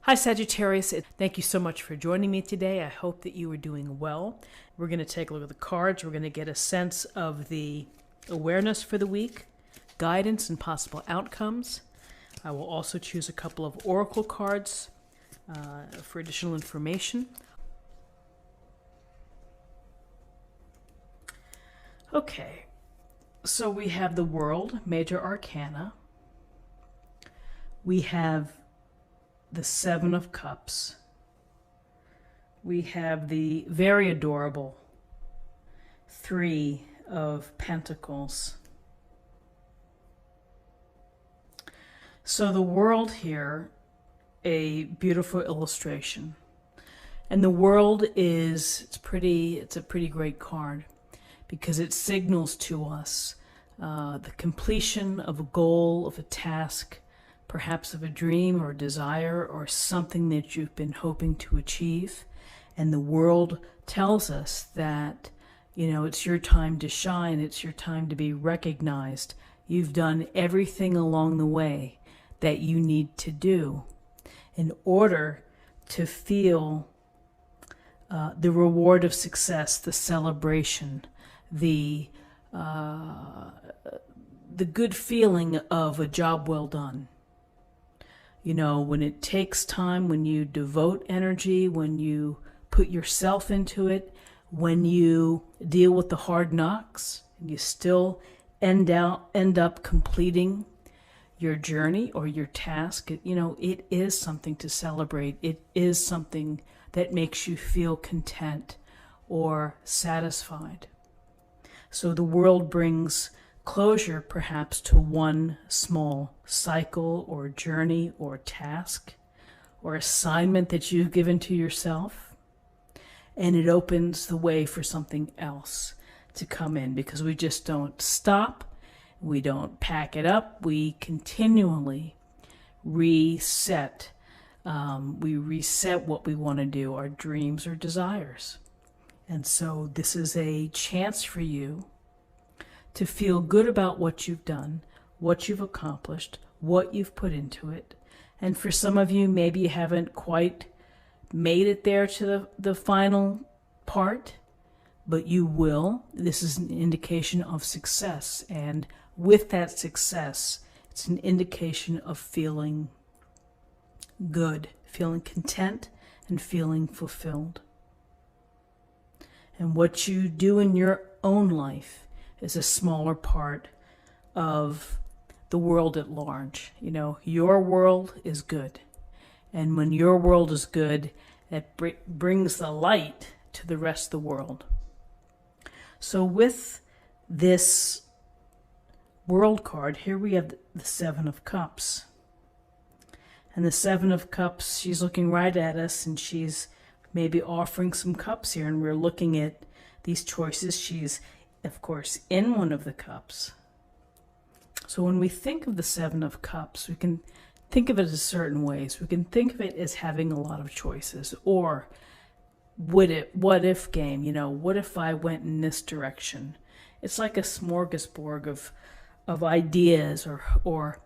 Hi Sagittarius, thank you so much for joining me today. I hope that you are doing well. We're going to take a look at the cards. We're going to get a sense of the awareness for the week, guidance and possible outcomes. I will also choose a couple of oracle cards for additional information. Okay, so we have the World, Major Arcana. We have the Seven of Cups. We have the very adorable Three of Pentacles. So the World here, a beautiful illustration. And the World is, it's a pretty great card because it signals to us the completion of a goal, of a task, perhaps of a dream or desire or something that you've been hoping to achieve. And the World tells us that, you know, it's your time to shine. It's your time to be recognized. You've done everything along the way that you need to do in order to feel the reward of success, the celebration, the good feeling of a job well done. You know, when it takes time, when you devote energy, when you put yourself into it, when you deal with the hard knocks, and you still end up completing your journey or your task, you know, it is something to celebrate. It is something that makes you feel content or satisfied. So the World brings closure perhaps to one small cycle or journey or task or assignment that you've given to yourself, and it opens the way for something else to come in, because we just don't stop, we don't pack it up, we continually reset. We reset what we want to do, our dreams or desires. And so this is a chance for you to feel good about what you've done, what you've accomplished, what you've put into it. And for some of you, maybe you haven't quite made it there to the final part, but you will. This is an indication of success. And with that success, it's an indication of feeling good, feeling content, and feeling fulfilled. And what you do in your own life is a smaller part of the world at large. You know, your world is good. And when your world is good, that brings the light to the rest of the world. So with this World card, here we have the Seven of Cups. And the Seven of Cups, she's looking right at us, and she's maybe offering some cups here, and we're looking at these choices. She's, of course, in one of the cups. So when we think of the Seven of Cups, we can think of it as certain ways. We can think of it as having a lot of choices, or what if game, you know, what if I went in this direction? It's like a smorgasbord of ideas or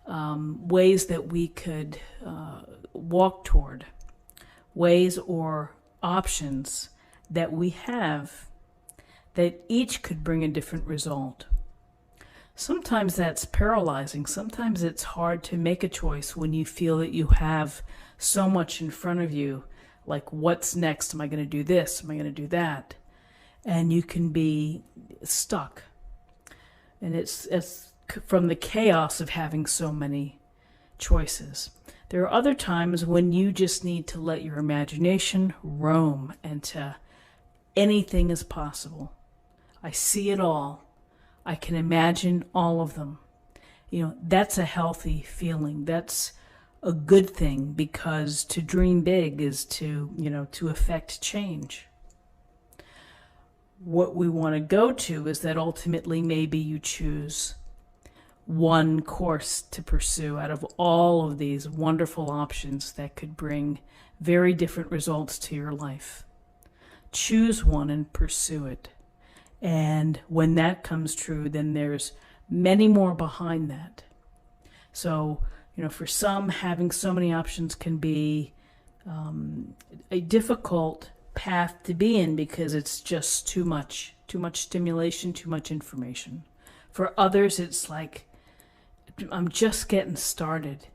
ways that we could walk toward, ways or options that we have that each could bring a different result. Sometimes that's paralyzing. Sometimes it's hard to make a choice when you feel that you have so much in front of you, like what's next? Am I going to do this? Am I going to do that? And you can be stuck. And it's from the chaos of having so many choices. There are other times when you just need to let your imagination roam, and to anything is possible. I see it all. I can imagine all of them. You know, that's a healthy feeling. That's a good thing, because to dream big is to, you know, to affect change. What we want to go to is that ultimately maybe you choose one course to pursue out of all of these wonderful options that could bring very different results to your life. Choose one and pursue it. And when that comes true, then there's many more behind that. So, You know, for some, having so many options can be a difficult path to be in because it's just too much stimulation, too much information. For others, it's like, I'm just getting started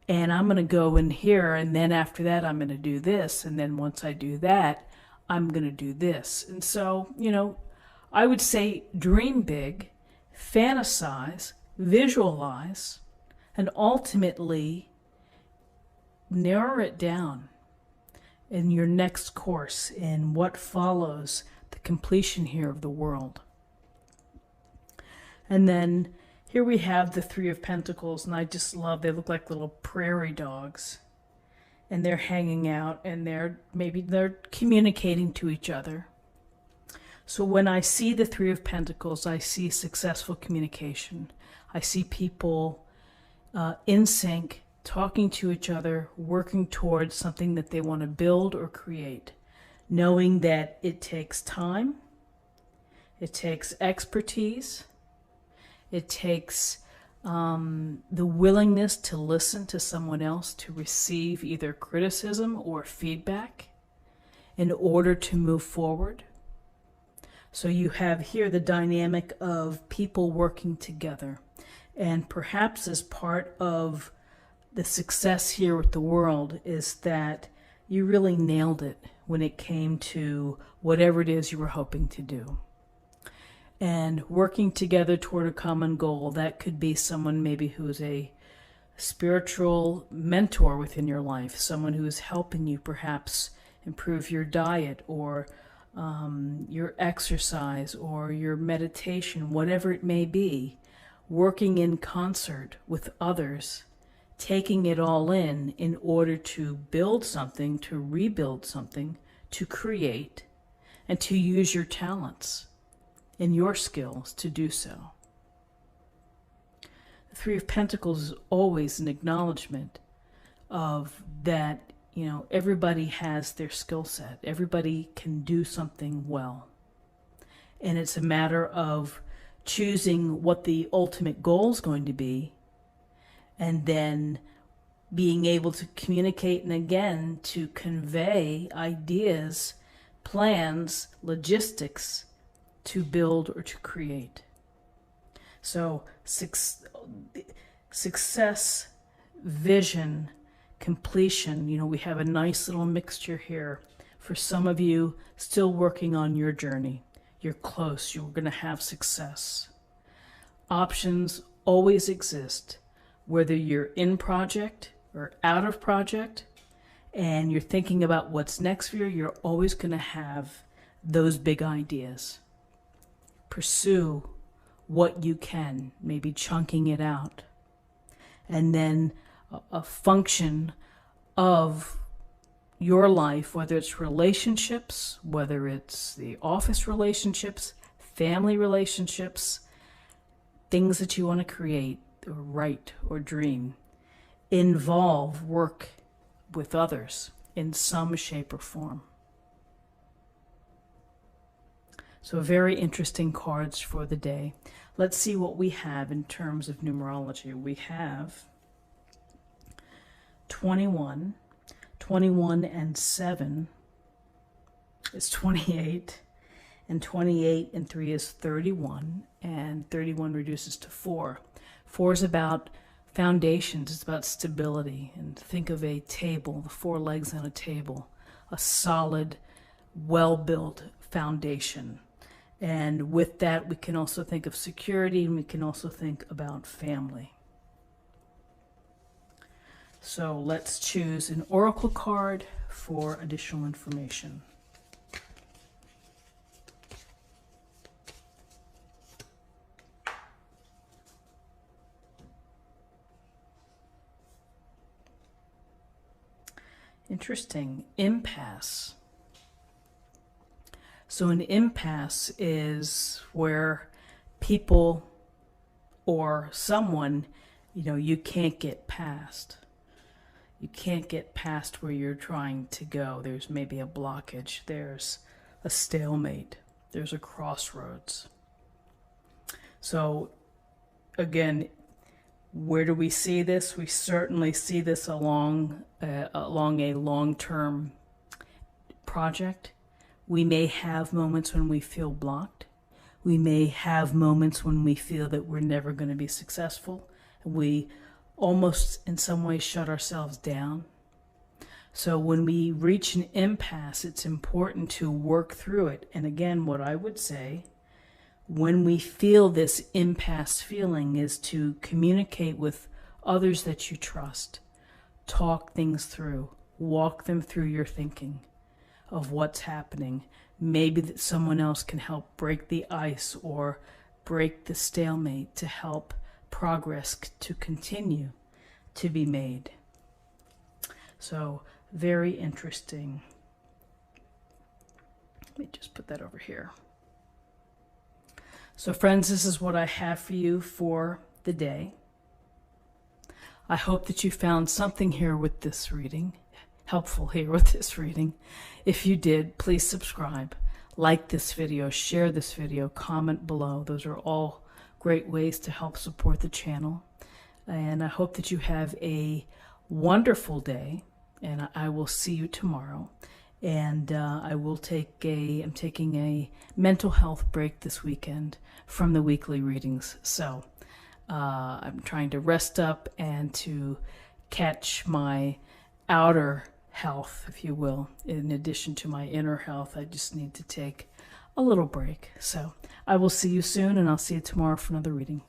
and I'm going to go in here, and then after that I'm going to do this, and then once I do that I'm going to do this. And so, you know, I would say dream big, fantasize, visualize, and ultimately narrow it down in your next course, in what follows the completion here of the world. And then here we have the Three of Pentacles, and I just love, they look like little prairie dogs, and they're hanging out, and they're communicating to each other. So when I see the Three of Pentacles, I see successful communication. I see people in sync, talking to each other, working towards something that they want to build or create, knowing that it takes time, it takes expertise, it takes the willingness to listen to someone else, to receive either criticism or feedback in order to move forward. So you have here the dynamic of people working together. And perhaps as part of the success here with the world is that you really nailed it when it came to whatever it is you were hoping to do. And working together toward a common goal, that could be someone maybe who's a spiritual mentor within your life, someone who is helping you perhaps improve your diet or your exercise or your meditation, whatever it may be, working in concert with others, taking it all in order to build something, to rebuild something, to create, and to use your talents and your skills to do so. The Three of Pentacles is always an acknowledgement of that, you know, everybody has their skill set. Everybody can do something well. And it's a matter of choosing what the ultimate goal is going to be, and then being able to communicate and again to convey ideas, plans, logistics to build or to create. So success, vision, completion, you know, we have a nice little mixture here. For some of you still working on your journey, you're close, you're going to have success. Options always exist, whether you're in project or out of project, and you're thinking about what's next for you, you're always going to have those big ideas. Pursue what you can, maybe chunking it out. And then a function of your life, whether it's relationships, whether it's the office relationships, family relationships, things that you want to create or write or dream, involve work with others in some shape or form. So very interesting cards for the day. Let's see what we have in terms of numerology. We have 21, 21 and 7 is 28, and 28 and 3 is 31, and 31 reduces to 4. 4 is about foundations, it's about stability, and think of a table, the 4 legs on a table, a solid, well-built foundation. And with that, we can also think of security, and we can also think about family. So let's choose an oracle card for additional information. Interesting. Impasse. So an impasse is where people or someone, you know, you can't get past. You can't get past where you're trying to go. There's maybe a blockage. There's a stalemate. There's a crossroads. So again, Where do we see this? We certainly see this along a long-term project. We may have moments when we feel blocked. We may have moments when we feel that we're never going to be successful. We almost in some ways shut ourselves down. So when we reach an impasse, it's important to work through it. And again, what I would say, when we feel this impasse feeling, is to communicate with others that you trust. Talk things through. Walk them through your thinking of what's happening. Maybe that someone else can help break the ice or break the stalemate to help progress to continue to be made. So very interesting. Let me just put that over here. So friends, this is what I have for you for the day. I hope that you found something here with this reading, helpful here with this reading. If you did, please subscribe, like this video, share this video, comment below. Those are all great ways to help support the channel. And I hope that you have a wonderful day, and I will see you tomorrow. And I'm taking a mental health break this weekend from the weekly readings. So I'm trying to rest up and to catch my outer health, if you will. In addition to my inner health, I just need to take a little break. So I will see you soon, and I'll see you tomorrow for another reading.